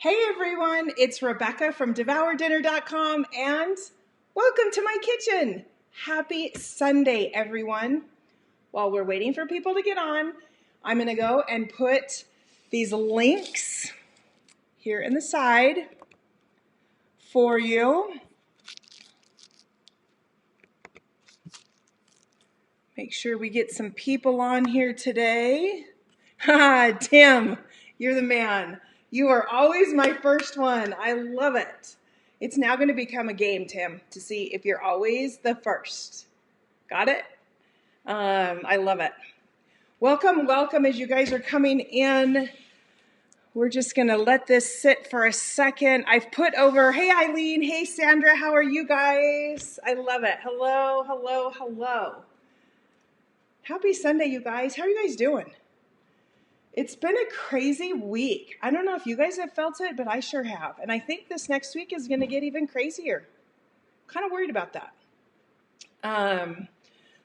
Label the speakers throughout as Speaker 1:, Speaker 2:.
Speaker 1: Hey everyone, it's Rebecca from DevourDinner.com and welcome to my kitchen. Happy Sunday, everyone. While we're waiting for people to get on, I'm going to go and put these links here in the side for you. Make sure we get some people on here today. Ha, Tim, you're the man. You are always my first one. I love it. It's now going to become a game, Tim, to see if you're always the first. Got it? I love it. Welcome as you guys are coming in. We're just going to let this sit for a second. I've put over, hey Eileen, hey Sandra, how are you guys? I love it. Hello. Happy Sunday, you guys. How are you guys doing? It's been a crazy week. I don't know if you guys have felt it, but I sure have. And I think this next week is going to get even crazier. I'm kind of worried about that.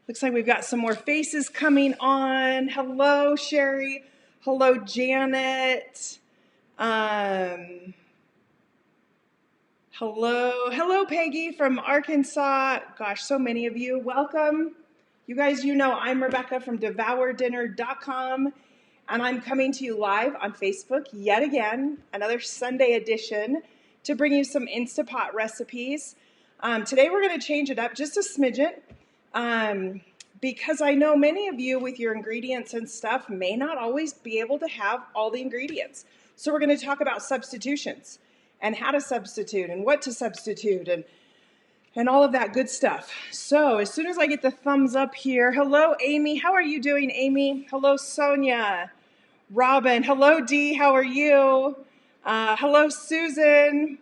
Speaker 1: Looks like we've got some more faces coming on. Hello, Sherry. Hello, Janet. Hello, Peggy from Arkansas. Gosh, so many of you. Welcome. You guys, you know I'm Rebecca from DevourDinner.com. And I'm coming to you live on Facebook yet again, another Sunday edition, to bring you some Instapot recipes. Today we're going to change it up just a smidgen, because I know many of you with your ingredients and stuff may not always be able to have all the ingredients. So we're going to talk about substitutions and how to substitute and what to substitute and all of that good stuff. So as soon as I get the thumbs up here, hello, Amy. How are you doing, Amy? Hello, Sonia. Robin. Hello, Dee. How are you? Hello, Susan.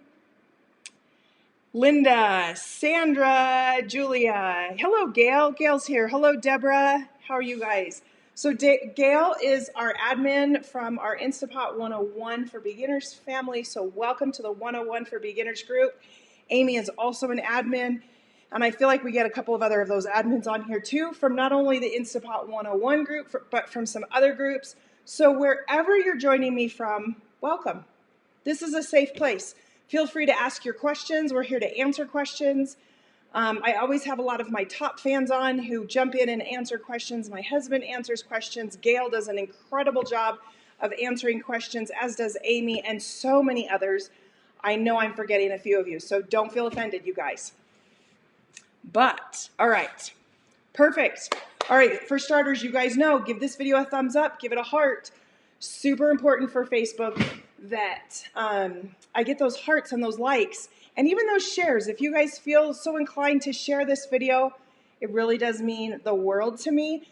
Speaker 1: Linda. Sandra. Julia. Hello, Gail. Gail's here. Hello, Deborah. How are you guys? So Gail is our admin from our Instapot 101 for Beginners family. So welcome to the 101 for Beginners group. Amy is also an admin, and I feel like we get a couple of other of those admins on here too, from not only the Instapot 101 group, but from some other groups. So wherever you're joining me from, welcome. This is a safe place. Feel free to ask your questions. We're here to answer questions. I always have a lot of my top fans on who jump in and answer questions. My husband answers questions. Gail does an incredible job of answering questions, as does Amy and so many others. I know I'm forgetting a few of you, so don't feel offended, you guys. But, all right, perfect. All right, for starters, you guys know, give this video a thumbs up, give it a heart. Super important for Facebook that I get those hearts and those likes, and even those shares. If you guys feel so inclined to share this video, it really does mean the world to me,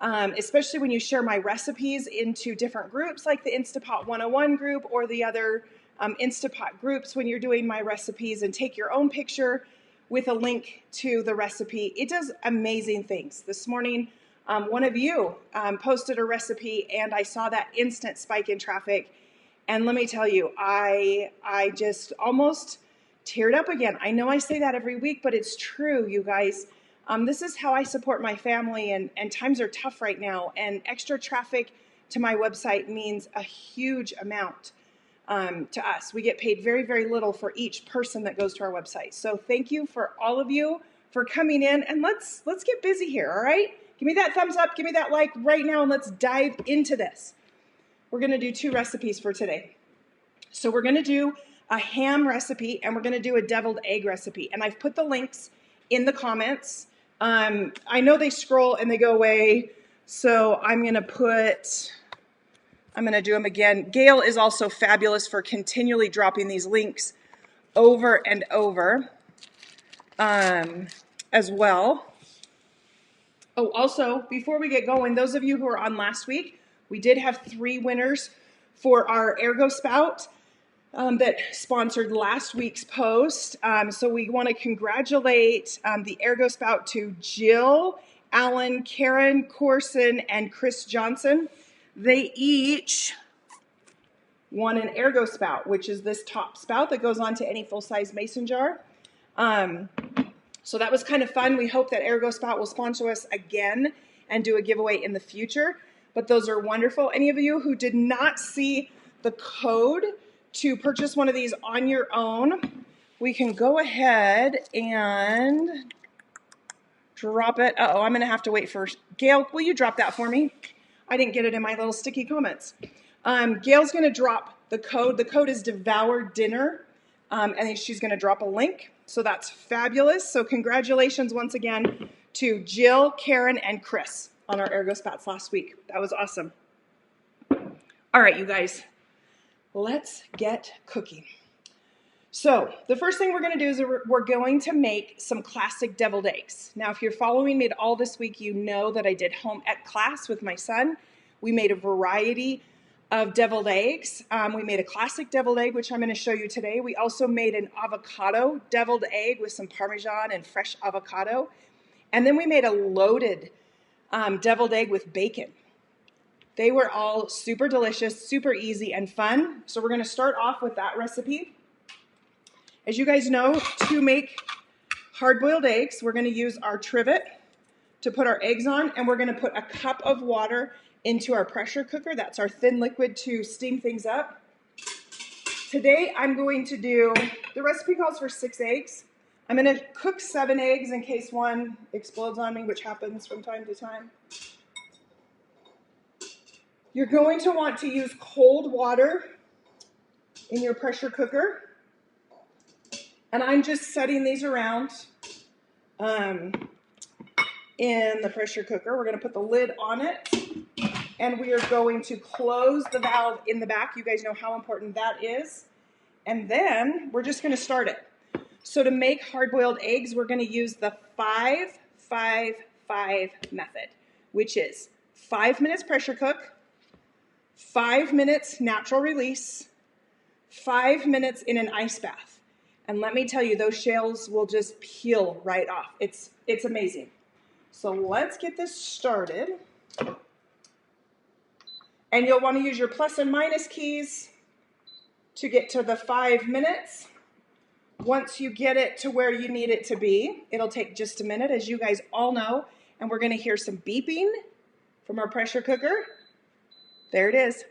Speaker 1: especially when you share my recipes into different groups like the Instapot 101 group or the other Instapot groups when you're doing my recipes, and take your own picture with a link to the recipe. It does amazing things. This morning, one of you posted a recipe, and I saw that instant spike in traffic. And let me tell you, I just almost teared up again. I know I say that every week, but it's true, you guys. This is how I support my family, and times are tough right now. And extra traffic to my website means a huge amount. To us. We get paid very, very little for each person that goes to our website. So thank you for all of you for coming in, and let's get busy here, all right? Give me that thumbs up, give me that like right now, and let's dive into this. We're going to do two recipes for today. So we're going to do a ham recipe, and we're going to do a deviled egg recipe, and I've put the links in the comments. I know they scroll and they go away, so I'm going to do them again. Gail is also fabulous for continually dropping these links over and over as well. Oh, also, before we get going, those of you who were on last week, we did have 3 winners for our Ergo Spout that sponsored last week's post. So we want to congratulate the Ergo Spout to Jill, Alan, Karen Corson, and Chris Johnson. They each won an Ergo Spout, which is this top spout that goes onto any full-size mason jar. So that was kind of fun. We hope that Ergo Spout will sponsor us again and do a giveaway in the future. But those are wonderful. Any of you who did not see the code to purchase one of these on your own, we can go ahead and drop it. Uh-oh, I'm going to have to wait for Gail. Will you drop that for me? I didn't get it in my little sticky comments. Gail's going to drop the code. The code is Devour Dinner, and then she's going to drop a link. So that's fabulous. So congratulations once again to Jill, Karen, and Chris on our Ergo Spats last week. That was awesome. All right, you guys, let's get cooking. So the first thing we're going to do is we're going to make some classic deviled eggs. Now, if you're following me at all this week, you know that I did home ec class with my son. We made a variety of deviled eggs. We made a classic deviled egg, which I'm going to show you today. We also made an avocado deviled egg with some Parmesan and fresh avocado. And then we made a loaded deviled egg with bacon. They were all super delicious, super easy and fun. So we're going to start off with that recipe. As you guys know, to make hard-boiled eggs, we're going to use our trivet to put our eggs on, and we're going to put a cup of water into our pressure cooker. That's our thin liquid to steam things up. Today, I'm going to do, the recipe calls for 6 eggs. I'm going to cook 7 eggs in case one explodes on me, which happens from time to time. You're going to want to use cold water in your pressure cooker. And I'm just setting these around in the pressure cooker. We're going to put the lid on it, and we are going to close the valve in the back. You guys know how important that is. And then we're just going to start it. So to make hard-boiled eggs, we're going to use the 5-5-5 method, which is 5 minutes pressure cook, 5 minutes natural release, 5 minutes in an ice bath. And let me tell you, those shells will just peel right off. It's amazing. So let's get this started. And you'll want to use your plus and minus keys to get to the 5 minutes. Once you get it to where you need it to be, it'll take just a minute, as you guys all know. And we're going to hear some beeping from our pressure cooker. There it is.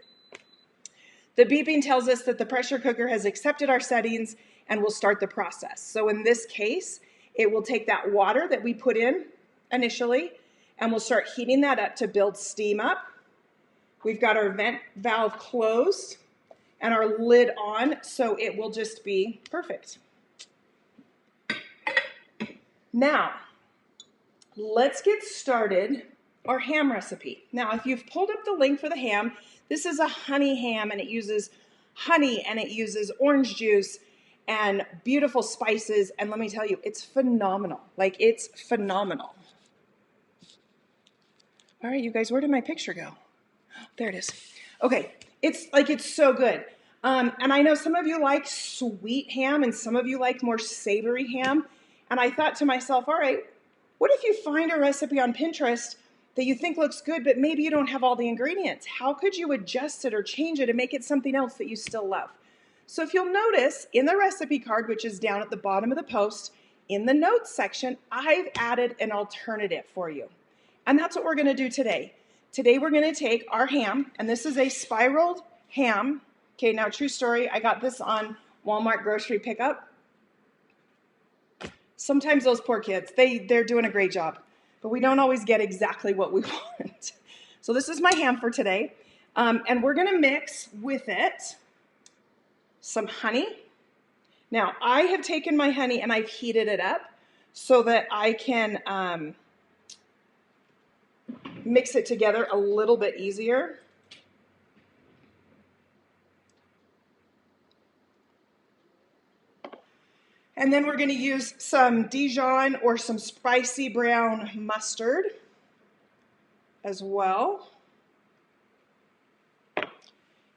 Speaker 1: The beeping tells us that the pressure cooker has accepted our settings and will start the process. So in this case, it will take that water that we put in initially, and we'll start heating that up to build steam up. We've got our vent valve closed and our lid on, so it will just be perfect. Now, let's get started our ham recipe. Now, if you've pulled up the link for the ham, this is a honey ham, and it uses honey, and it uses orange juice, and beautiful spices, and let me tell you, it's phenomenal. Like, it's phenomenal. All right, you guys, where did my picture go? There it is. Okay, it's so good. And I know some of you like sweet ham, and some of you like more savory ham, and I thought to myself, all right, what if you find a recipe on Pinterest that you think looks good, but maybe you don't have all the ingredients? How could you adjust it or change it and make it something else that you still love? So if you'll notice in the recipe card, which is down at the bottom of the post, in the notes section, I've added an alternative for you. And that's what we're going to do today. Today we're going to take our ham, and this is a spiraled ham. Okay, now true story, I got this on Walmart grocery pickup. Sometimes those poor kids, they're doing a great job, but we don't always get exactly what we want. So this is my ham for today, and we're going to mix with it some honey. Now, I have taken my honey and I've heated it up so that I can mix it together a little bit easier. And then we're going to use some Dijon or some spicy brown mustard as well.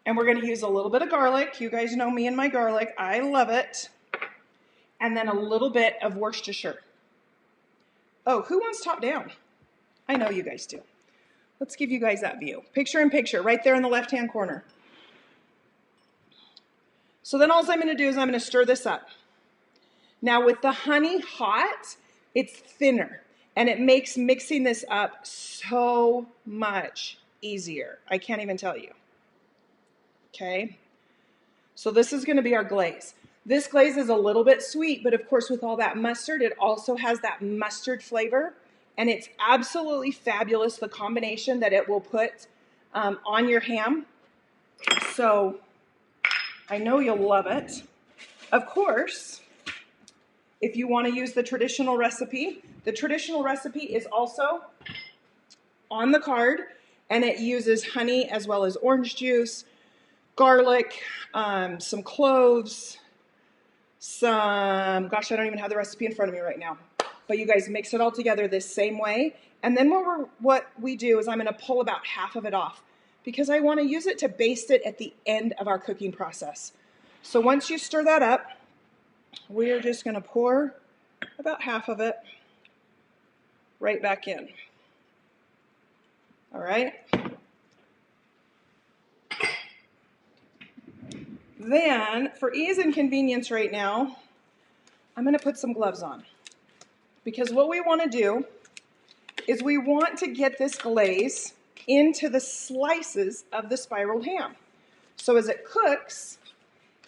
Speaker 1: And we're going to use a little bit of garlic. You guys know me and my garlic. I love it. And then a little bit of Worcestershire. Oh, who wants top down? I know you guys do. Let's give you guys that view. Picture in picture, right there in the left-hand corner. So then all I'm going to do is I'm going to stir this up. Now with the honey hot, it's thinner. And it makes mixing this up so much easier. I can't even tell you. Okay, So this is going to be our glaze. This glaze is a little bit sweet, but of course with all that mustard, it also has that mustard flavor. And it's absolutely fabulous, the combination that it will put on your ham. So I know you'll love it. Of course, if you want to use the traditional recipe is also on the card, and it uses honey as well as orange juice, garlic, some cloves, gosh, I don't even have the recipe in front of me right now. But you guys mix it all together this same way. And then what we do is I'm going to pull about half of it off because I want to use it to baste it at the end of our cooking process. So once you stir that up, we are just going to pour about half of it right back in. All right. Then, for ease and convenience right now, I'm going to put some gloves on. Because what we want to do is we want to get this glaze into the slices of the spiraled ham. So as it cooks,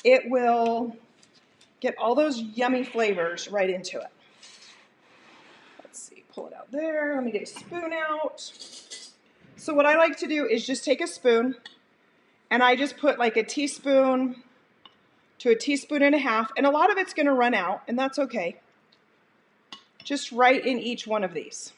Speaker 1: it will get all those yummy flavors right into it. Let's see, pull it out there. Let me get a spoon out. So what I like to do is just take a spoon, and I just put like a teaspoon to a teaspoon and a half, and a lot of it's going to run out, and that's okay. Just right in each one of these.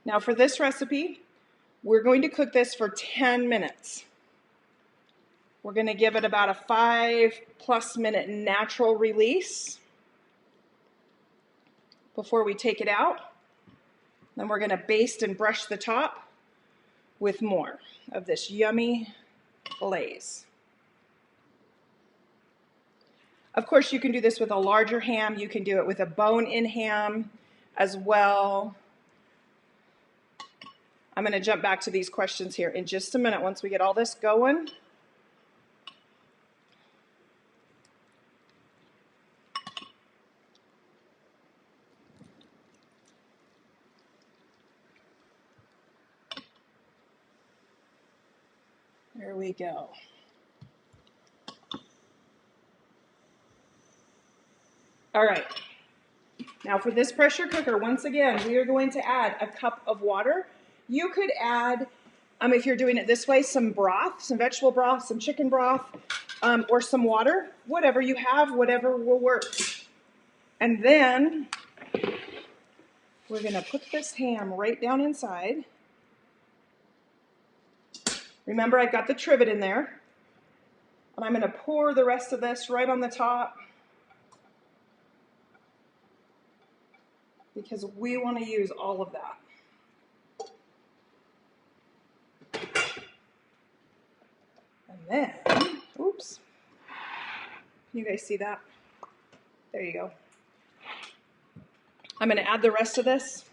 Speaker 1: Now for this recipe, we're going to cook this for 10 minutes. We're going to give it about a 5+ minute natural release before we take it out. Then we're going to baste and brush the top with more of this yummy glaze. Of course, you can do this with a larger ham. You can do it with a bone-in ham as well. I'm going to jump back to these questions here in just a minute once we get all this going. There we go. All right. Now for this pressure cooker, once again, we are going to add a cup of water. You could add, if you're doing it this way, some broth, some vegetable broth, some chicken broth, or some water. Whatever you have, whatever will work. And then we're going to put this ham right down inside. Remember, I've got the trivet in there. And I'm going to pour the rest of this right on the top because we want to use all of that. And then, oops, can you guys see that? There you go. I'm going to add the rest of this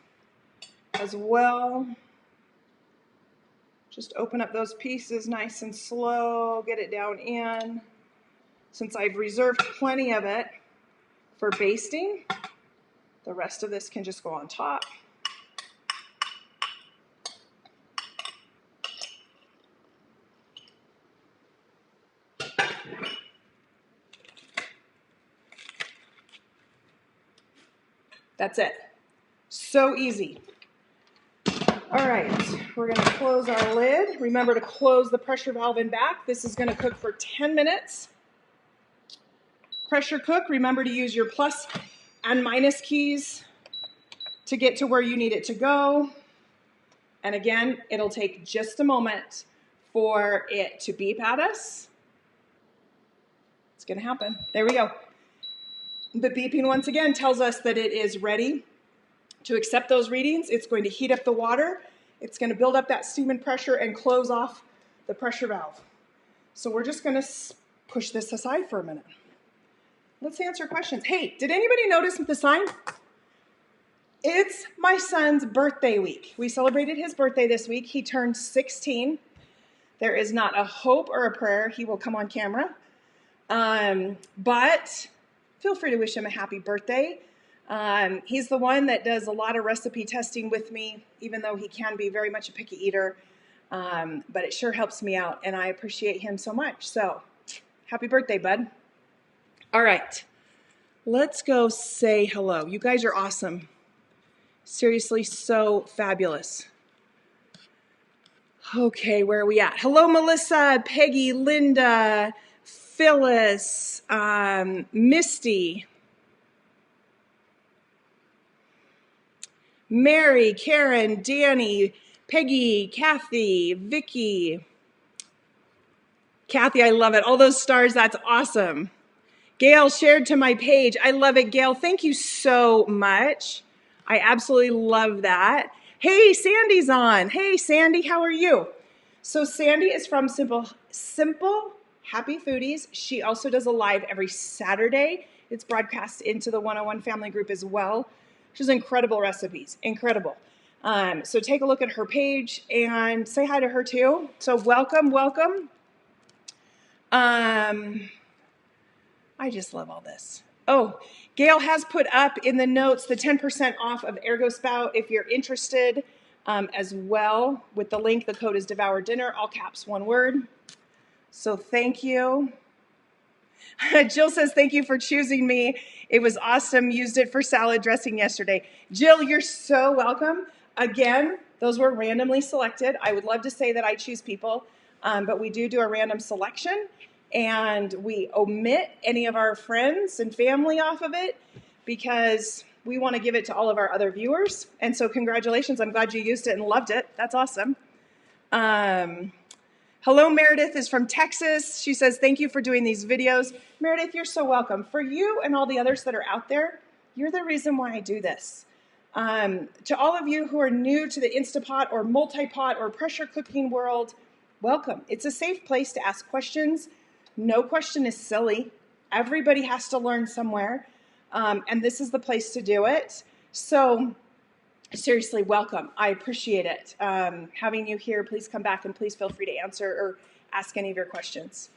Speaker 1: as well. Just open up those pieces nice and slow, get it down in. Since I've reserved plenty of it for basting, the rest of this can just go on top. That's it. So easy. All right, we're going to close our lid. Remember to close the pressure valve in back. This is going to cook for 10 minutes. Pressure cook, remember to use your plus and minus keys to get to where you need it to go. And again, it'll take just a moment for it to beep at us. It's going to happen. There we go. The beeping once again tells us that it is ready to accept those readings. It's going to heat up the water. It's going to build up that steam and pressure and close off the pressure valve. So we're just going to push this aside for a minute. Let's answer questions. Hey, did anybody notice the sign? It's my son's birthday week. We celebrated his birthday this week. He turned 16. There is not a hope or a prayer he will come on camera. But feel free to wish him a happy birthday. He's the one that does a lot of recipe testing with me, even though he can be very much a picky eater. But it sure helps me out, and I appreciate him so much. So, happy birthday, bud. All right, let's go say hello. You guys are awesome. Seriously, so fabulous. Okay, where are we at? Hello, Melissa, Peggy, Linda, Phyllis, Misty, Mary, Karen, Danny, Peggy, Kathy, Vicky. Kathy, I love it. All those stars, that's awesome. Gail shared to my page. I love it, Gail. Thank you so much. I absolutely love that. Hey, Sandy's on. Hey, Sandy, how are you? So Sandy is from Simple Happy Foodies. She also does a live every Saturday. It's broadcast into the 101 family group as well. She has incredible recipes, incredible. So take a look at her page and say hi to her too. So welcome, welcome. I just love all this. Oh, Gail has put up in the notes the 10% off of Ergo Spout if you're interested as well. With the link, the code is Devour Dinner, all caps, one word. So thank you. Jill says, thank you for choosing me. It was awesome. Used it for salad dressing yesterday. Jill, you're so welcome. Again, those were randomly selected. I would love to say that I choose people, but we do a random selection. And we omit any of our friends and family off of it because we want to give it to all of our other viewers. And so congratulations. I'm glad you used it and loved it. That's awesome. Hello, Meredith is from Texas. She says, thank you for doing these videos. Meredith, you're so welcome. For you and all the others that are out there, you're the reason why I do this. To all of you who are new to the Instapot or MultiPot or pressure cooking world, welcome. It's a safe place to ask questions. No question is silly. Everybody has to learn somewhere, and this is the place to do it. So seriously, welcome. I appreciate it. Having you here, please come back and please feel free to answer or ask any of your questions.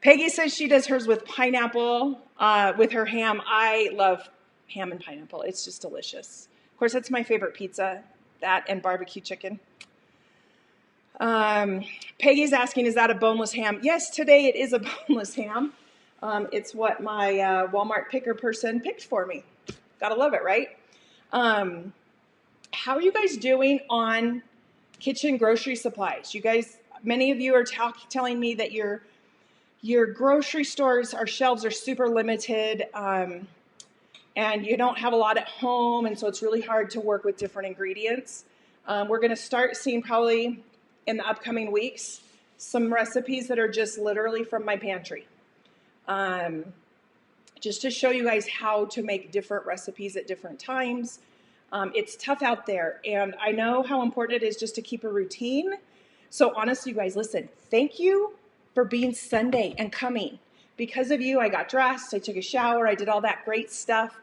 Speaker 1: Peggy says she does hers with pineapple, with her ham. I love ham and pineapple. It's just delicious. Of course, that's my favorite pizza, that and barbecue chicken. Peggy's asking, is that a boneless ham? Yes, today it is a boneless ham. It's what my Walmart picker person picked for me. Gotta love it, right? How are you guys doing on kitchen grocery supplies? You guys, many of you are telling me that your grocery stores, our shelves are super limited, and you don't have a lot at home, and so it's really hard to work with different ingredients. We're gonna start seeing probably in the upcoming weeks some recipes that are just literally from my pantry. Just to show you guys how to make different recipes at different times. It's tough out there, and I know how important it is just to keep a routine. So honestly, you guys, listen, thank you for being Sunday and coming. Because of you, I got dressed, I took a shower, I did all that great stuff,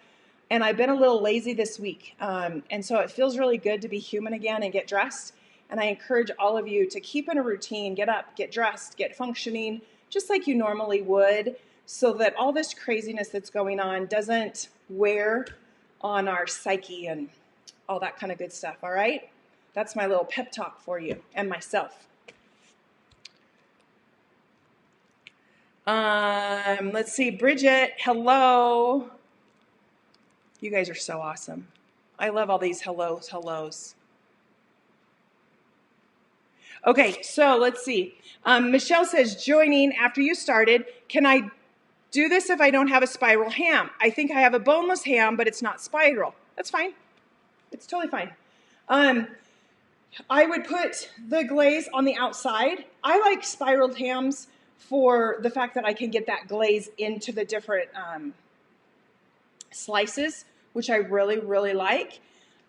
Speaker 1: and I've been a little lazy this week. And so it feels really good to be human again and get dressed. And I encourage all of you to keep in a routine, get up, get dressed, get functioning, just like you normally would, so that all this craziness that's going on doesn't wear on our psyche and all that kind of good stuff, all right? That's my little pep talk for you and myself. Let's see, Bridget, hello. You guys are so awesome. I love all these hellos. Okay, so let's see. Michelle says, joining after you started, can I do this if I don't have a spiral ham? I think I have a boneless ham, but it's not spiral. That's fine. It's totally fine. I would put the glaze on the outside. I like spiraled hams for the fact that I can get that glaze into the different slices, which I really, really like.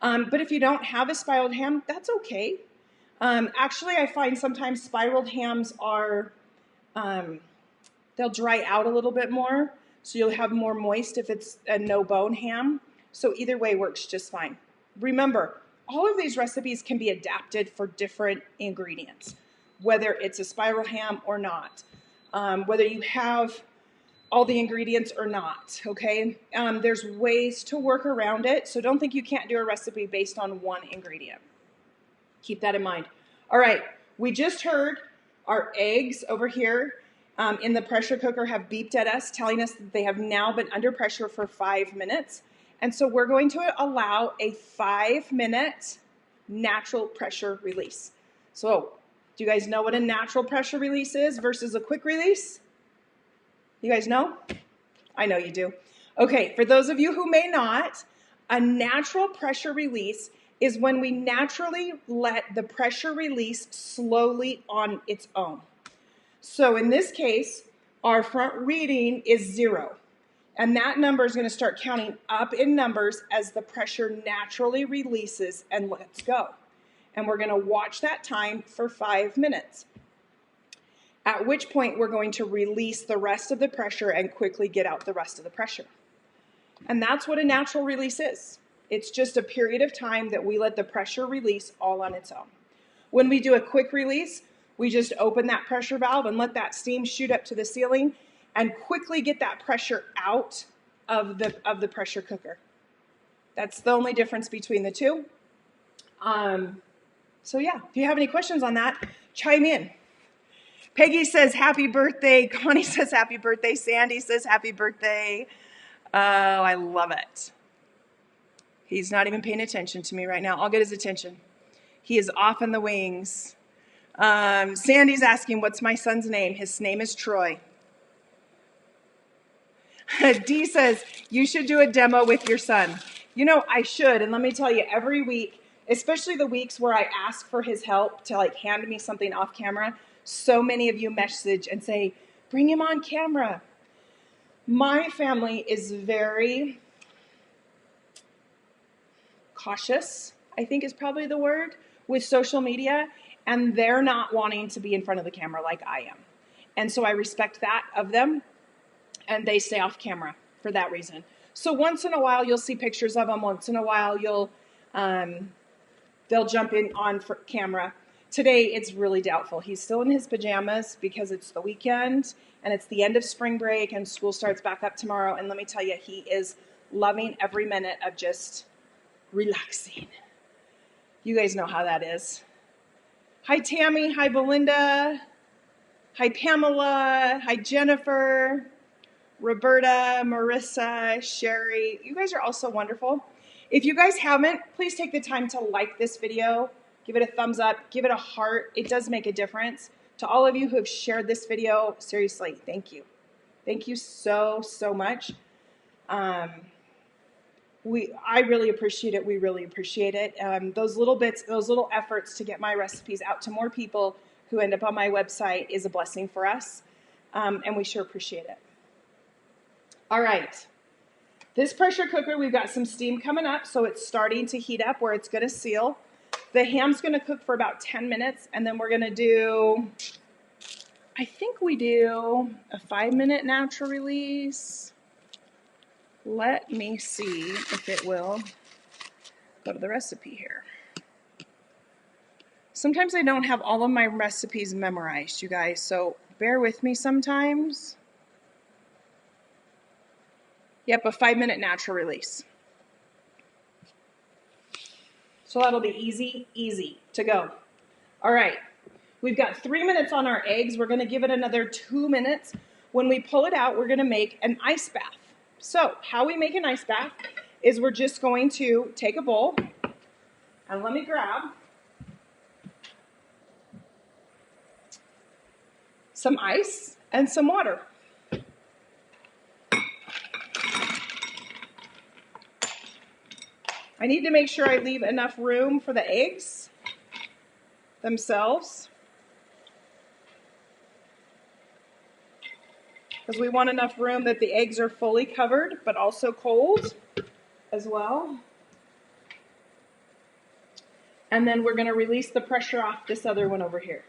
Speaker 1: But if you don't have a spiraled ham, that's okay. Actually, I find sometimes spiraled hams are, they'll dry out a little bit more, so you'll have more moist if it's a no-bone ham. So either way works just fine. Remember, all of these recipes can be adapted for different ingredients, whether it's a spiral ham or not. Whether you have all the ingredients or not, okay? There's ways to work around it, so don't think you can't do a recipe based on one ingredient. Keep that in mind. All right, we just heard our eggs over here in the pressure cooker have beeped at us, telling us that they have now been under pressure for 5 minutes. And so we're going to allow a 5-minute natural pressure release. So do you guys know what a natural pressure release is versus a quick release? You guys know? I know you do. Okay, for those of you who may not, a natural pressure release is when we naturally let the pressure release slowly on its own. So in this case, our front reading is 0. And that number is going to start counting up in numbers as the pressure naturally releases and lets go. And we're going to watch that time for 5 minutes. At which point we're going to release the rest of the pressure and quickly get out the rest of the pressure. And that's what a natural release is. It's just a period of time that we let the pressure release all on its own. When we do a quick release, we just open that pressure valve and let that steam shoot up to the ceiling and quickly get that pressure out of the pressure cooker. That's the only difference between the two. So yeah, if you have any questions on that, chime in. Peggy says happy birthday. Connie says happy birthday. Sandy says happy birthday. Oh, I love it. He's not even paying attention to me right now. I'll get his attention. He is off in the wings. Sandy's asking, what's my son's name? His name is Troy. Dee says, you should do a demo with your son. You know, I should. And let me tell you, every week, especially the weeks where I ask for his help to like hand me something off camera, so many of you message and say, bring him on camera. My family is very cautious, I think is probably the word, with social media, and they're not wanting to be in front of the camera like I am. And so I respect that of them, and they stay off camera for that reason. So once in a while, you'll see pictures of them. Once in a while, they'll jump in on for camera. Today, it's really doubtful. He's still in his pajamas because it's the weekend and it's the end of spring break and school starts back up tomorrow. And let me tell you, he is loving every minute of just relaxing. You guys know how that is. Hi, Tammy. Hi, Belinda. Hi, Pamela. Hi, Jennifer. Roberta, Marissa, Sherry. You guys are also wonderful. If you guys haven't, please take the time to like this video. Give it a thumbs up. Give it a heart. It does make a difference. To all of you who have shared this video, seriously, thank you. Thank you so, so much. I really appreciate it. We really appreciate it. Those little bits, those little efforts to get my recipes out to more people who end up on my website is a blessing for us, and we sure appreciate it. All right. This pressure cooker, we've got some steam coming up, so it's starting to heat up where it's going to seal. The ham's going to cook for about 10 minutes, and then we're going to do, I think we do a 5-minute natural release. Let me see if it will go to the recipe here. Sometimes I don't have all of my recipes memorized, you guys, so bear with me sometimes. Yep, a 5-minute natural release. So that'll be easy, easy to go. All right, we've got 3 minutes on our eggs. We're gonna give it another 2 minutes. When we pull it out, we're gonna make an ice bath. So how we make an ice bath is we're just going to take a bowl, and let me grab some ice and some water. I need to make sure I leave enough room for the eggs themselves, because we want enough room that the eggs are fully covered, but also cold as well. And then we're going to release the pressure off this other one over here.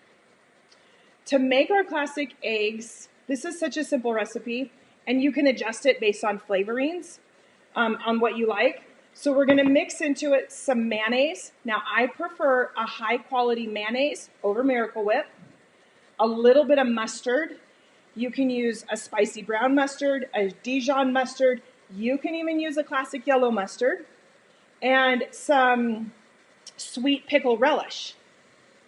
Speaker 1: To make our classic eggs, this is such a simple recipe, and you can adjust it based on flavorings, on what you like. So we're going to mix into it some mayonnaise. Now, I prefer a high-quality mayonnaise over Miracle Whip, a little bit of mustard, You can use a spicy brown mustard, a Dijon mustard. You can even use a classic yellow mustard and some sweet pickle relish.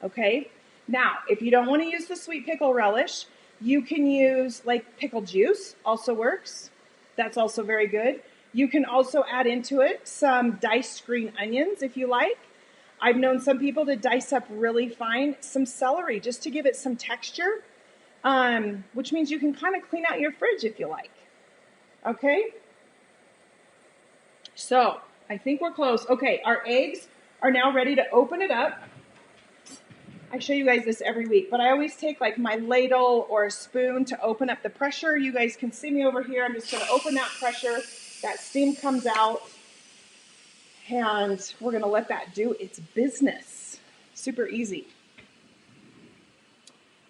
Speaker 1: Okay? Now, if you don't want to use the sweet pickle relish, you can use like pickle juice, also works. That's also very good. You can also add into it some diced green onions if you like. I've known some people to dice up really fine some celery just to give it some texture, which means you can kind of clean out your fridge if you like. Okay? So, I think we're close. Okay, our eggs are now ready to open it up. I show you guys this every week, but I always take like my ladle or a spoon to open up the pressure. You guys can see me over here. I'm just going to open that pressure. That steam comes out, and we're going to let that do its business. Super easy.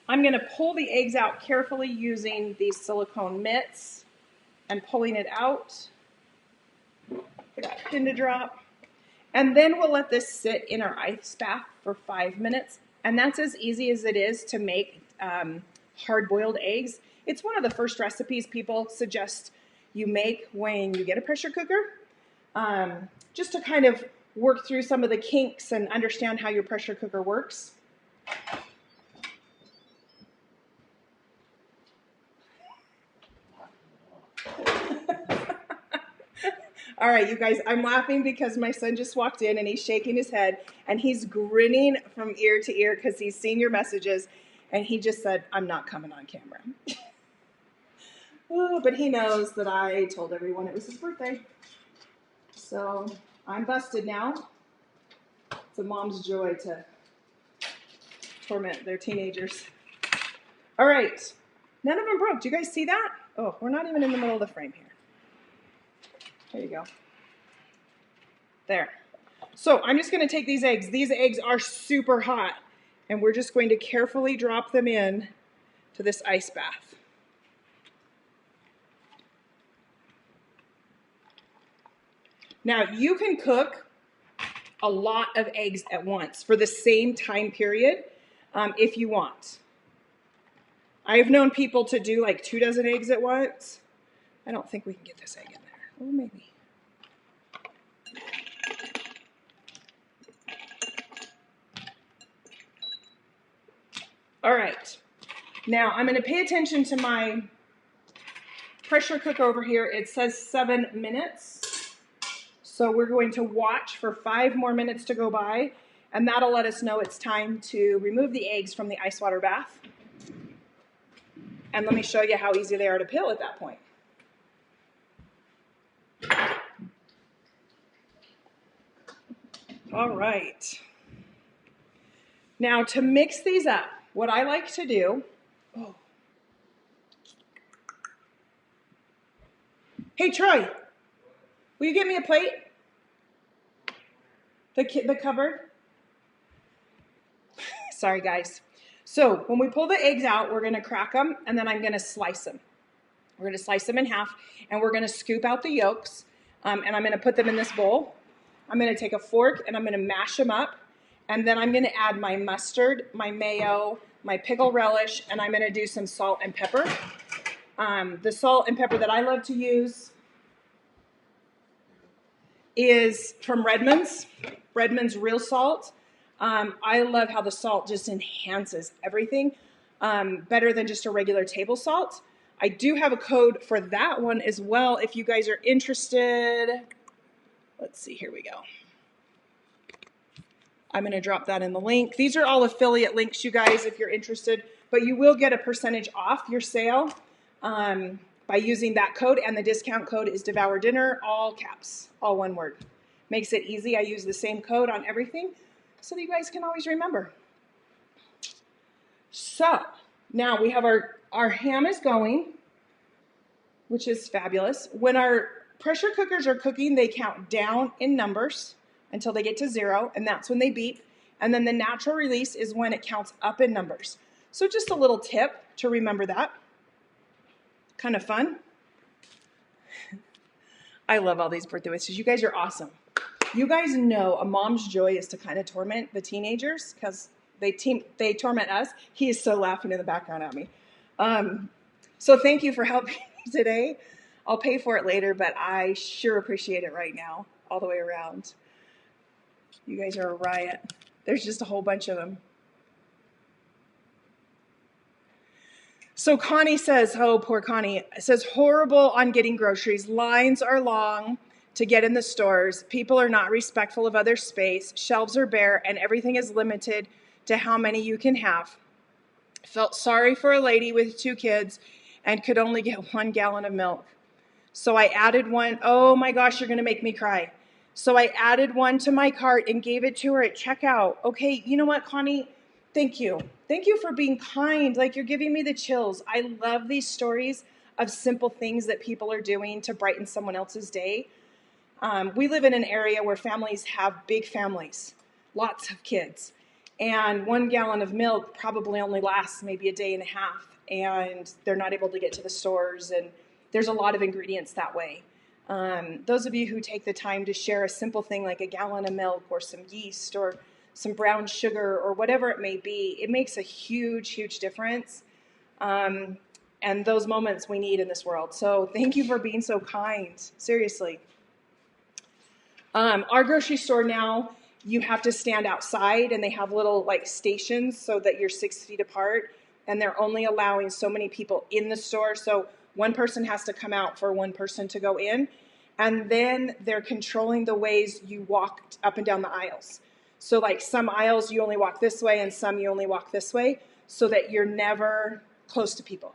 Speaker 1: I'm going to pull the eggs out carefully using these silicone mitts and pulling it out. For that pin to drop. And then we'll let this sit in our ice bath for 5 minutes. And that's as easy as it is to make hard-boiled eggs. It's one of the first recipes people suggest you make when you get a pressure cooker, just to kind of work through some of the kinks and understand how your pressure cooker works. All right, you guys, I'm laughing because my son just walked in and he's shaking his head and he's grinning from ear to ear because he's seen your messages and he just said, I'm not coming on camera. Oh, but he knows that I told everyone it was his birthday. So I'm busted now. It's a mom's joy to torment their teenagers. All right, none of them broke. Do you guys see that? Oh, we're not even in the middle of the frame here. There you go. There. So I'm just going to take these eggs. These eggs are super hot, and we're just going to carefully drop them in to this ice bath. Now, you can cook a lot of eggs at once for the same time period if you want. I've known people to do like 2 dozen eggs at once. I don't think we can get this egg in there. Oh, maybe. All right. Now, I'm going to pay attention to my pressure cooker over here. It says 7 minutes. So we're going to watch for 5 more minutes to go by, and that'll let us know it's time to remove the eggs from the ice water bath. And let me show you how easy they are to peel at that point. All right. Now to mix these up, what I like to do, Hey Troy, will you get me a plate? The cupboard? Sorry guys. So when we pull the eggs out, we're gonna crack them and then I'm gonna slice them. We're gonna slice them in half and we're gonna scoop out the yolks and I'm gonna put them in this bowl. I'm going to take a fork and I'm going to mash them up, and then I'm going to add my mustard, my mayo, my pickle relish, and I'm going to do some salt and pepper. The salt and pepper that I love to use is from Redmond's real salt. I love how the salt just enhances everything better than just a regular table salt. I do have a code for that one as well if you guys are interested. Let's see, here we go. I'm going to drop that in the link. These are all affiliate links, you guys, if you're interested, but you will get a percentage off your sale by using that code, and the discount code is Devour Dinner, all caps, all one word. Makes it easy. I use the same code on everything so that you guys can always remember. So now we have our ham is going, which is fabulous. When our pressure cookers are cooking, they count down in numbers until they get to 0, and that's when they beep. And then the natural release is when it counts up in numbers. So just a little tip to remember that. Kind of fun. I love all these birthday wishes. You guys are awesome. You guys know a mom's joy is to kind of torment the teenagers because they torment us. He is so laughing in the background at me. So thank you for helping me today. I'll pay for it later, but I sure appreciate it right now, all the way around. You guys are a riot. There's just a whole bunch of them. So Connie says, oh, poor Connie, says, horrible on getting groceries. Lines are long to get in the stores. People are not respectful of other space. Shelves are bare, and everything is limited to how many you can have. Felt sorry for a lady with 2 kids and could only get 1 gallon of milk. So I added one. Oh my gosh, you're going to make me cry. So I added one to my cart and gave it to her at checkout. Okay, you know what, Connie? Thank you. Thank you for being kind. Like, you're giving me the chills. I love these stories of simple things that people are doing to brighten someone else's day. We live in an area where families have big families, lots of kids. And 1 gallon of milk probably only lasts maybe a day and a half. And they're not able to get to the stores. And there's a lot of ingredients that way. Those of you who take the time to share a simple thing like a gallon of milk or some yeast or some brown sugar or whatever it may be, it makes a huge, huge difference. And those moments we need in this world. So thank you for being so kind. Seriously. Our grocery store now, you have to stand outside, and they have little like stations so that you're 6 feet apart, and they're only allowing so many people in the store. So one person has to come out for one person to go in, and then they're controlling the ways you walk up and down the aisles. So like some aisles you only walk this way and some you only walk this way, so that you're never close to people.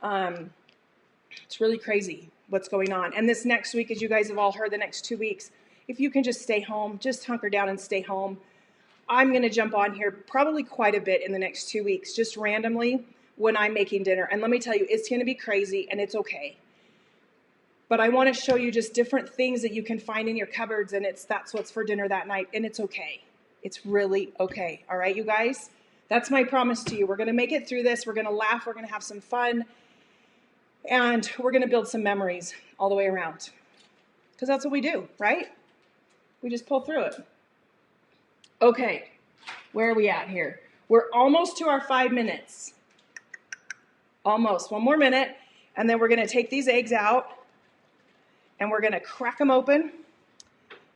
Speaker 1: It's really crazy what's going on. And this next week, as you guys have all heard, the next 2 weeks, if you can just stay home, just hunker down and stay home. I'm going to jump on here probably quite a bit in the next 2 weeks, just randomly when I'm making dinner. And let me tell you, it's going to be crazy, and it's okay. But I want to show you just different things that you can find in your cupboards, and that's what's for dinner that night, and it's okay. It's really okay. All right, you guys? That's my promise to you. We're going to make it through this. We're going to laugh. We're going to have some fun. And we're going to build some memories all the way around. Because that's what we do, right? We just pull through it. Okay, where are we at here? We're almost to our 5 minutes. Almost. 1 more minute. And then we're going to take these eggs out. And we're going to crack them open.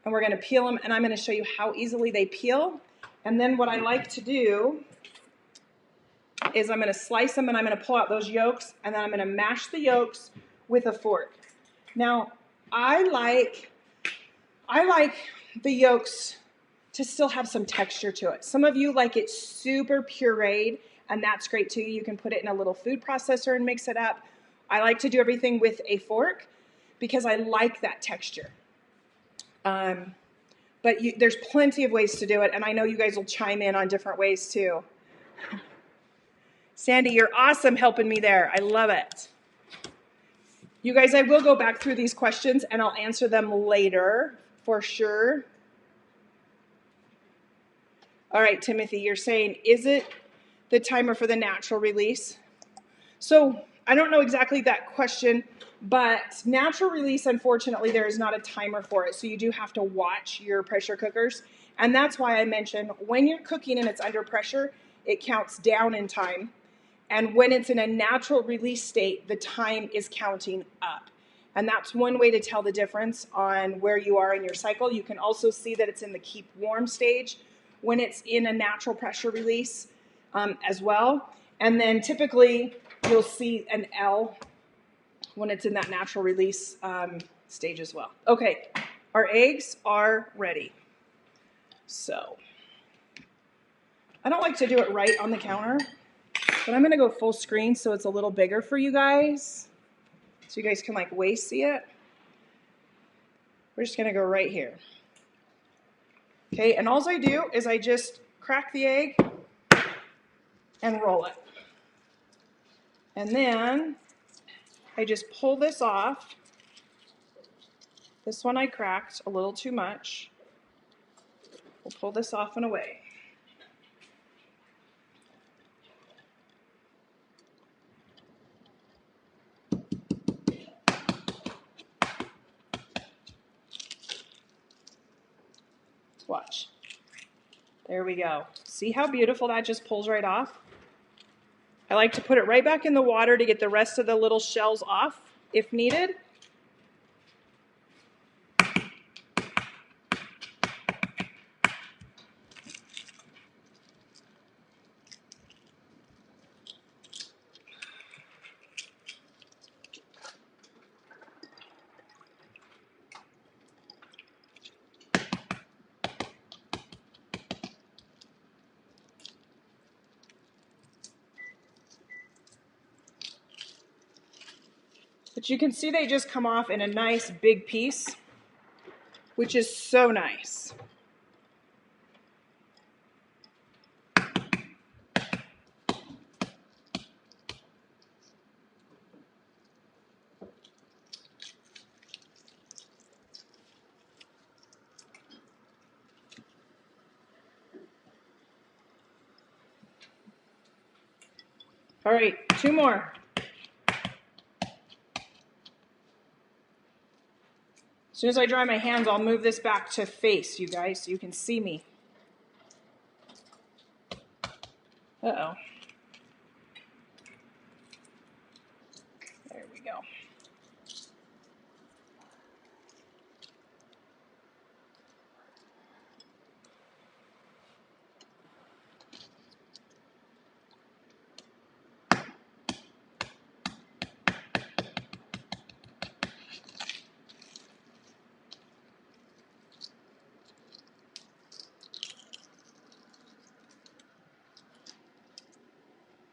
Speaker 1: And we're going to peel them. And I'm going to show you how easily they peel. And then what I like to do is I'm going to slice them, and I'm going to pull out those yolks. And then I'm going to mash the yolks with a fork. Now, I like the yolks to still have some texture to it. Some of you like it super pureed, and that's great too. You can put it in a little food processor and mix it up. I like to do everything with a fork because I like that texture. But there's plenty of ways to do it, and I know you guys will chime in on different ways too. Sandy, you're awesome helping me there. I love it. You guys, I will go back through these questions, and I'll answer them later for sure. All right, Timothy, you're saying, is it the timer for the natural release? So I don't know exactly that question, but natural release, unfortunately, there is not a timer for it. So you do have to watch your pressure cookers. And that's why I mentioned when you're cooking and it's under pressure, it counts down in time. And when it's in a natural release state, the time is counting up. And that's one way to tell the difference on where you are in your cycle. You can also see that it's in the keep warm stage when it's in a natural pressure release as well. And then typically you'll see an L when it's in that natural release stage as well. Okay, our eggs are ready. So I don't like to do it right on the counter, but I'm going to go full screen so it's a little bigger for you guys. So you guys can like way see it. We're just going to go right here. Okay, and all I do is I just crack the egg and roll it. And then I just pull this off. This one I cracked a little too much. We'll pull this off and away. Watch. There we go. See how beautiful that just pulls right off? I like to put it right back in the water to get the rest of the little shells off if needed. But you can see they just come off in a nice big piece, which is so nice. All right, 2 more. As soon as I dry my hands, I'll move this back to face, you guys, so you can see me. Uh-oh. There we go.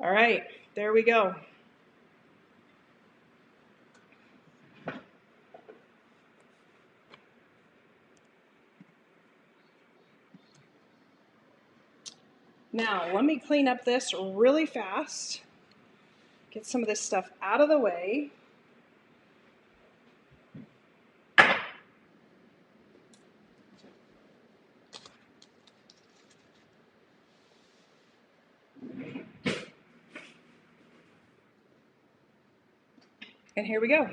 Speaker 1: All right, there we go. Now, let me clean up this really fast. Get some of this stuff out of the way. And here we go.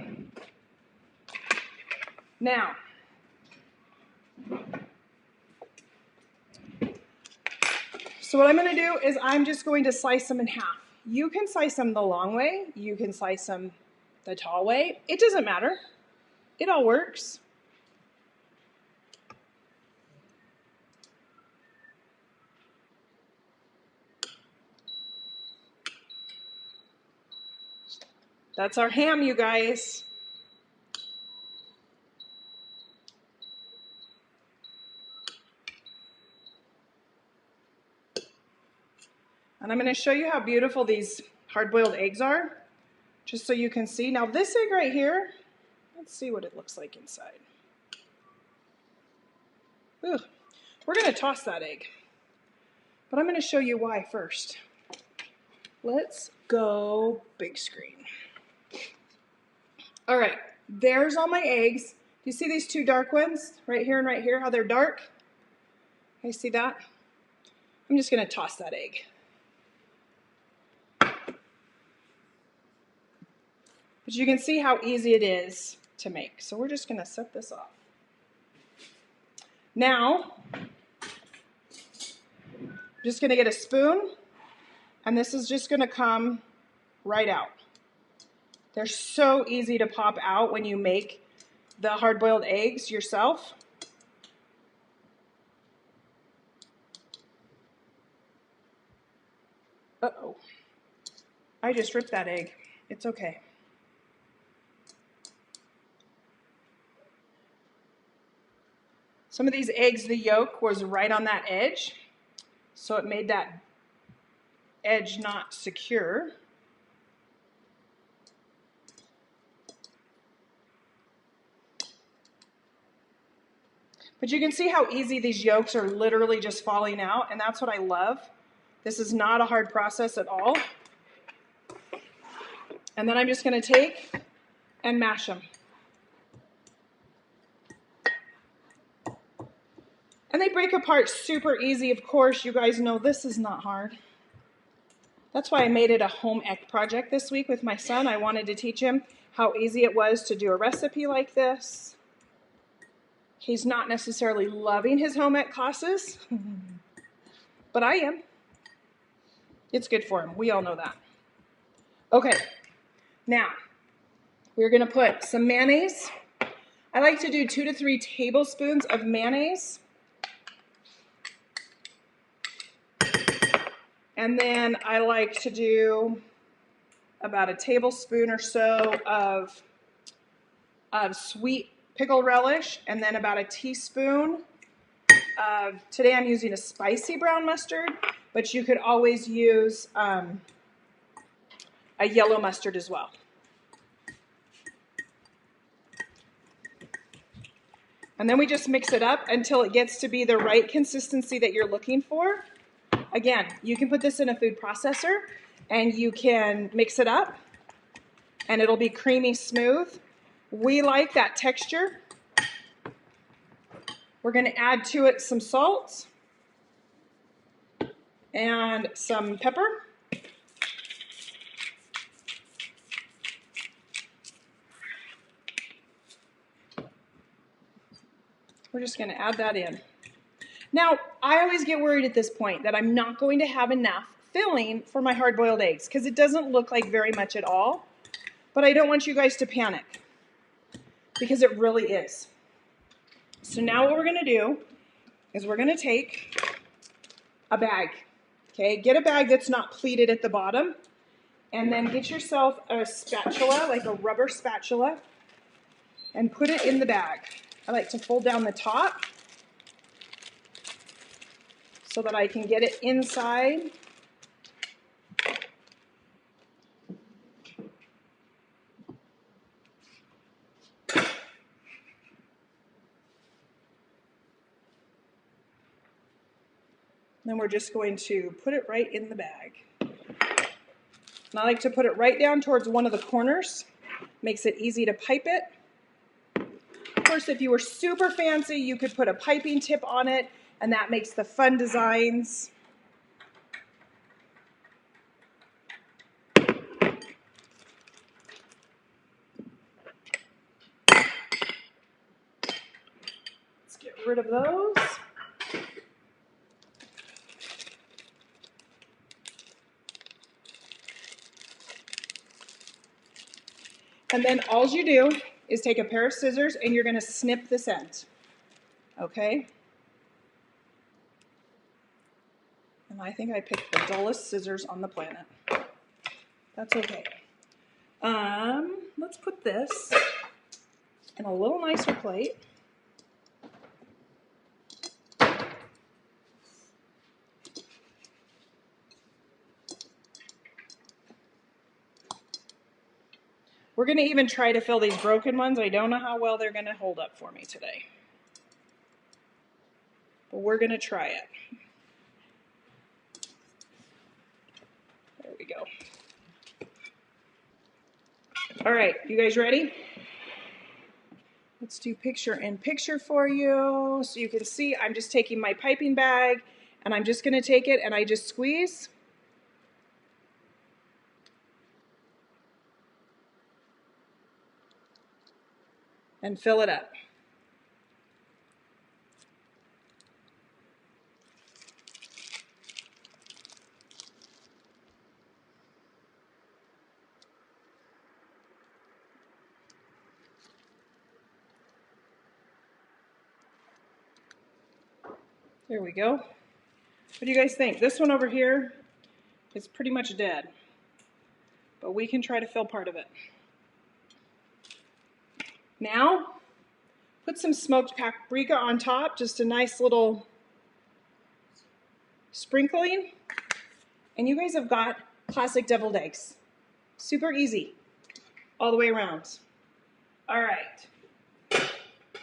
Speaker 1: Now, so what I'm going to do is I'm just going to slice them in half. You can slice them the long way. You can slice them the tall way. It doesn't matter. It all works. That's our ham, you guys. And I'm going to show you how beautiful these hard-boiled eggs are, just so you can see. Now this egg right here, let's see what it looks like inside. Ooh, we're going to toss that egg, but I'm going to show you why first. Let's go big screen. All right, there's all my eggs. Do you see these 2 dark ones right here and right here, how they're dark? You see that? I'm just going to toss that egg. But you can see how easy it is to make. So we're just going to set this off. Now, I'm just going to get a spoon, and this is just going to come right out. They're so easy to pop out when you make the hard-boiled eggs yourself. Uh-oh. I just ripped that egg. It's okay. Some of these eggs, the yolk was right on that edge, so it made that edge not secure. But you can see how easy these yolks are literally just falling out, and that's what I love. This is not a hard process at all. And then I'm just going to take and mash them. And they break apart super easy. Of course, you guys know this is not hard. That's why I made it a home ec project this week with my son. I wanted to teach him how easy it was to do a recipe like this. He's not necessarily loving his home ec classes, but I am. It's good for him. We all know that. Okay, now we're gonna put some mayonnaise. I like to do 2 to 3 tablespoons of mayonnaise. And then I like to do about a tablespoon or so of sweet pickle relish, and then about a teaspoon of, today I'm using a spicy brown mustard, but you could always use a yellow mustard as well. And then we just mix it up until it gets to be the right consistency that you're looking for. Again, you can put this in a food processor and you can mix it up and it'll be creamy smooth. We like that texture. We're going to add to it some salt and some pepper. We're just going to add that in. Now, I always get worried at this point that I'm not going to have enough filling for my hard-boiled eggs because it doesn't look like very much at all. But I don't want you guys to panic because it really is. So now what we're going to do is we're going to take a bag. Okay, get a bag that's not pleated at the bottom, and then get yourself a spatula, like a rubber spatula, and put it in the bag. I like to fold down the top so that I can get it inside. Then we're just going to put it right in the bag. And I like to put it right down towards one of the corners. Makes it easy to pipe it. Of course, if you were super fancy, you could put a piping tip on it, and that makes the fun designs. Let's get rid of those. And then all you do is take a pair of scissors and you're going to snip this end. Okay? And I think I picked the dullest scissors on the planet. That's okay. Let's put this in a little nicer plate. We're going to even try to fill these broken ones. I don't know how well they're going to hold up for me today. But we're going to try it. There we go. All right, you guys ready? Let's do picture in picture for you. So you can see I'm just taking my piping bag and I'm just going to take it and I just squeeze. And fill it up. There we go. What do you guys think? This one over here is pretty much dead, but we can try to fill part of it. Now, put some smoked paprika on top, just a nice little sprinkling. And you guys have got classic deviled eggs. Super easy, all the way around. All right,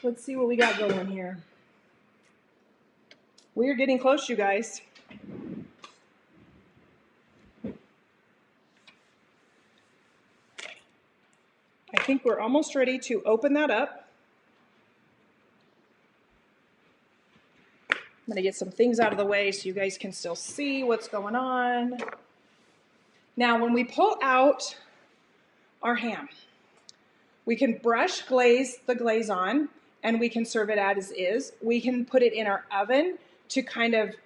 Speaker 1: let's see what we got going here. We're getting close, you guys. I think we're almost ready to open that up. I'm going to get some things out of the way so you guys can still see what's going on. Now, when we pull out our ham, we can brush the glaze on, and we can serve it as is. We can put it in our oven to kind of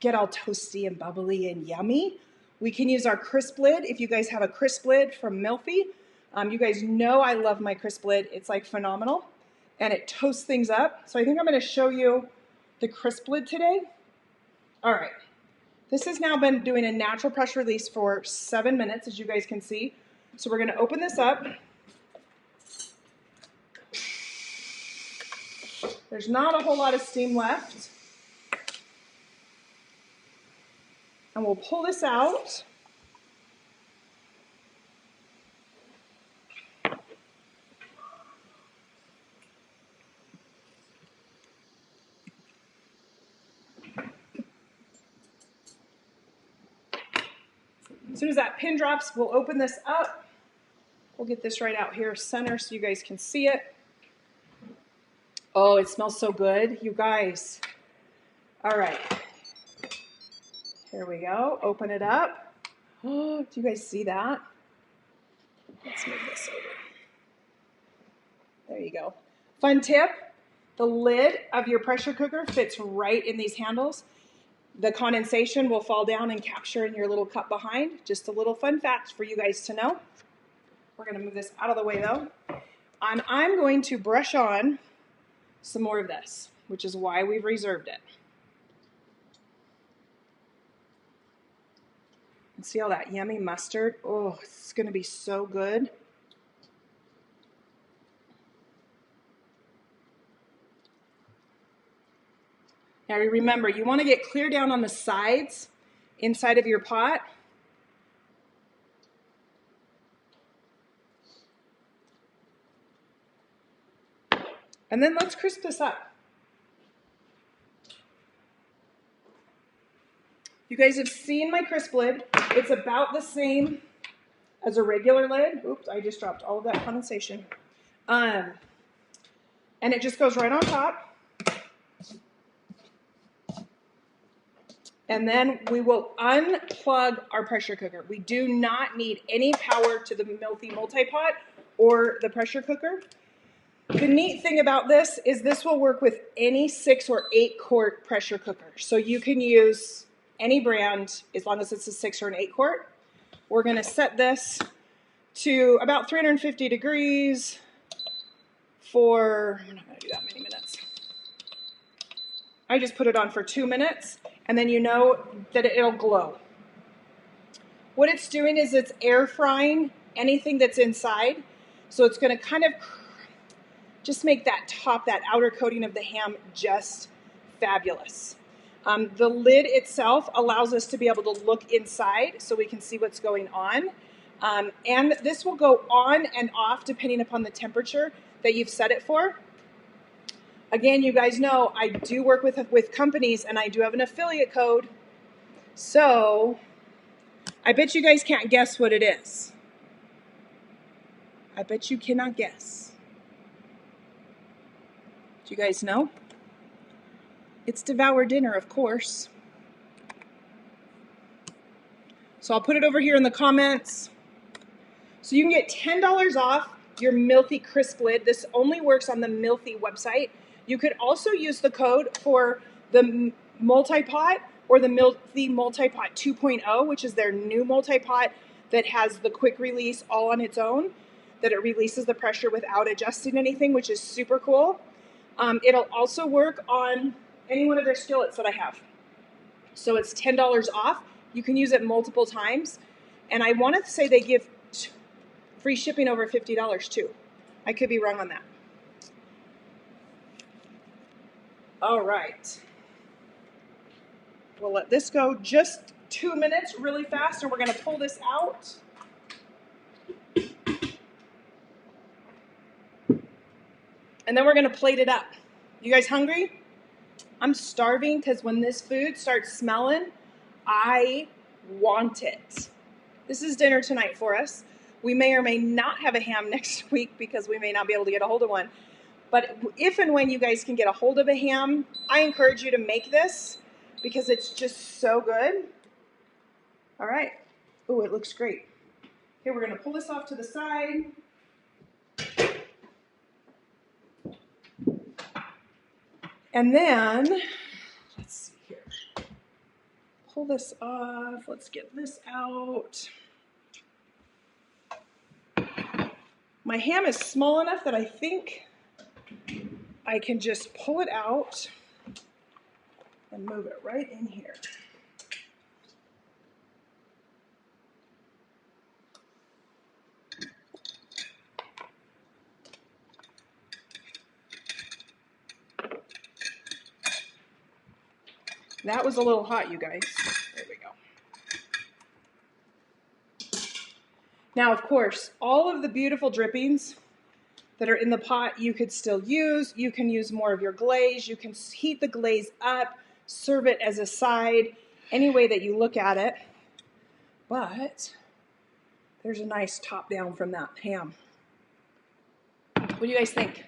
Speaker 1: get all toasty and bubbly and yummy, We can use our CrispLid if you guys have a CrispLid from Mealthy. You guys know I love my CrispLid. It's like phenomenal, and it toasts things up. So I think I'm going to show you the CrispLid today. All right. This has now been doing a natural pressure release for 7 minutes, as you guys can see. So we're going to open this up. There's not a whole lot of steam left. And we'll pull this out. As soon as that pin drops, we'll open this up. We'll get this right out here center so you guys can see it. Oh, it smells so good, you guys. All right. Here we go. Open it up. Oh, do you guys see that? Let's move this over. There you go. Fun tip. The lid of your pressure cooker fits right in these handles. The condensation will fall down and capture in your little cup behind. Just a little fun fact for you guys to know. We're going to move this out of the way though. And I'm going to brush on some more of this, which is why we've reserved it. And see all that yummy mustard? Oh, it's going to be so good. Now remember, you want to get clear down on the sides inside of your pot. And then let's crisp this up. You guys have seen my CrispLid. It's about the same as a regular lid. Oops, I just dropped all of that condensation. And it just goes right on top. And then we will unplug our pressure cooker. We do not need any power to the Mealthy MultiPot or the pressure cooker. The neat thing about this is this will work with any 6 or 8 quart pressure cooker. So you can use any brand as long as it's a 6 or an 8 quart. We're going to set this to about 350 degrees for, I'm not going to do that many minutes. I just put it on for 2 minutes. And then you know that it'll glow. What it's doing is it's air frying anything that's inside. So it's going to kind of just make that top, that outer coating of the ham just fabulous. The lid itself allows us to be able to look inside so we can see what's going on. And this will go on and off depending upon the temperature that you've set it for. Again, you guys know I do work with companies and I do have an affiliate code. So I bet you guys can't guess what it is. I bet you cannot guess. Do you guys know? It's Devour Dinner, of course. So I'll put it over here in the comments. So you can get $10 off your Mealthy CrispLid. This only works on the Mealthy website. You could also use the code for the MultiPot or the Mealthy MultiPot 2.0, which is their new MultiPot that has the quick release all on its own, that it releases the pressure without adjusting anything, which is super cool. It'll also work on any one of their skillets that I have. So it's $10 off. You can use it multiple times. And I want to say they give free shipping over $50 too. I could be wrong on that. All right. We'll let this go just 2 minutes really fast, and we're going to pull this out. And then we're going to plate it up. You guys hungry? I'm starving because when this food starts smelling, I want it. This is dinner tonight for us. We may or may not have a ham next week because we may not be able to get a hold of one. But if and when you guys can get a hold of a ham, I encourage you to make this because it's just so good. All right. Oh, it looks great. Okay, we're going to pull this off to the side. And then, let's see here. pull this off. Let's get this out. My ham is small enough that I think I can just pull it out and move it right in here. That was a little hot, you guys. There we go. Now, of course, all of the beautiful drippings that are in the pot you could still use. You can use more of your glaze. You can heat the glaze up, serve it as a side, any way that you look at it. But there's a nice top down from that ham. What do you guys think?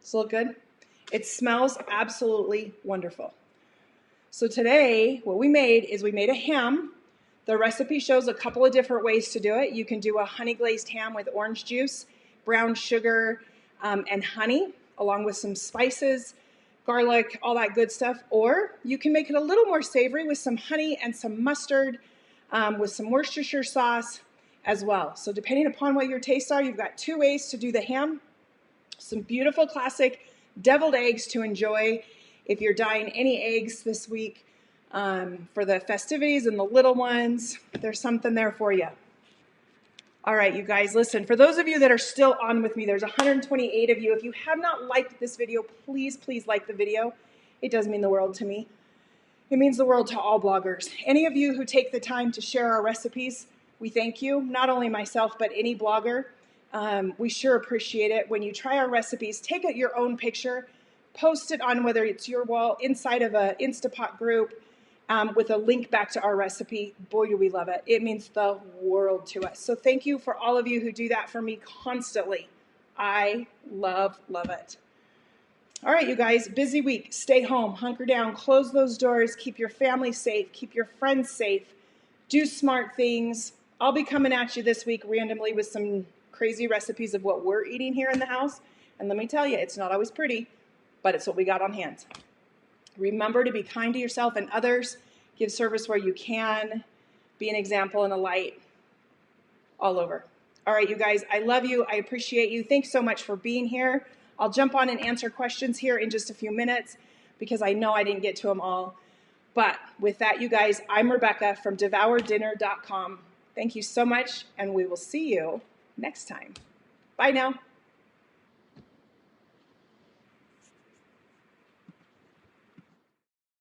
Speaker 1: Does it look good? It smells absolutely wonderful. So today, what we made is we made a ham. The recipe shows a couple of different ways to do it. You can do a honey glazed ham with orange juice, brown sugar, and honey, along with some spices, garlic, all that good stuff. Or you can make it a little more savory with some honey and some mustard, with some Worcestershire sauce as well. So depending upon what your tastes are, you've got two ways to do the ham. Some beautiful classic deviled eggs to enjoy if you're dyeing any eggs this week for the festivities and the little ones. There's something there for you. All right, you guys, listen, for those of you that are still on with me, there's 128 of you. If you have not liked this video, please, please like the video. It does mean the world to me. It means the world to all bloggers. Any of you who take the time to share our recipes, we thank you. Not only myself, but any blogger. We sure appreciate it. When you try our recipes, take out your own picture, post it on whether it's your wall, inside of an Instapot group, with a link back to our recipe. Boy, do we love it. It means the world to us. So thank you for all of you who do that for me constantly. I love, love it. All right, you guys, busy week. Stay home, hunker down, close those doors, keep your family safe, keep your friends safe, do smart things. I'll be coming at you this week randomly with some crazy recipes of what we're eating here in the house. And let me tell you, it's not always pretty, but it's what we got on hand. Remember to be kind to yourself and others. Give service where you can. Be an example and a light all over. All right, you guys, I love you. I appreciate you. Thanks so much for being here. I'll jump on and answer questions here in just a few minutes because I know I didn't get to them all. But with that, you guys, I'm Rebecca from DevourDinner.com. Thank you so much, and we will see you next time. Bye now.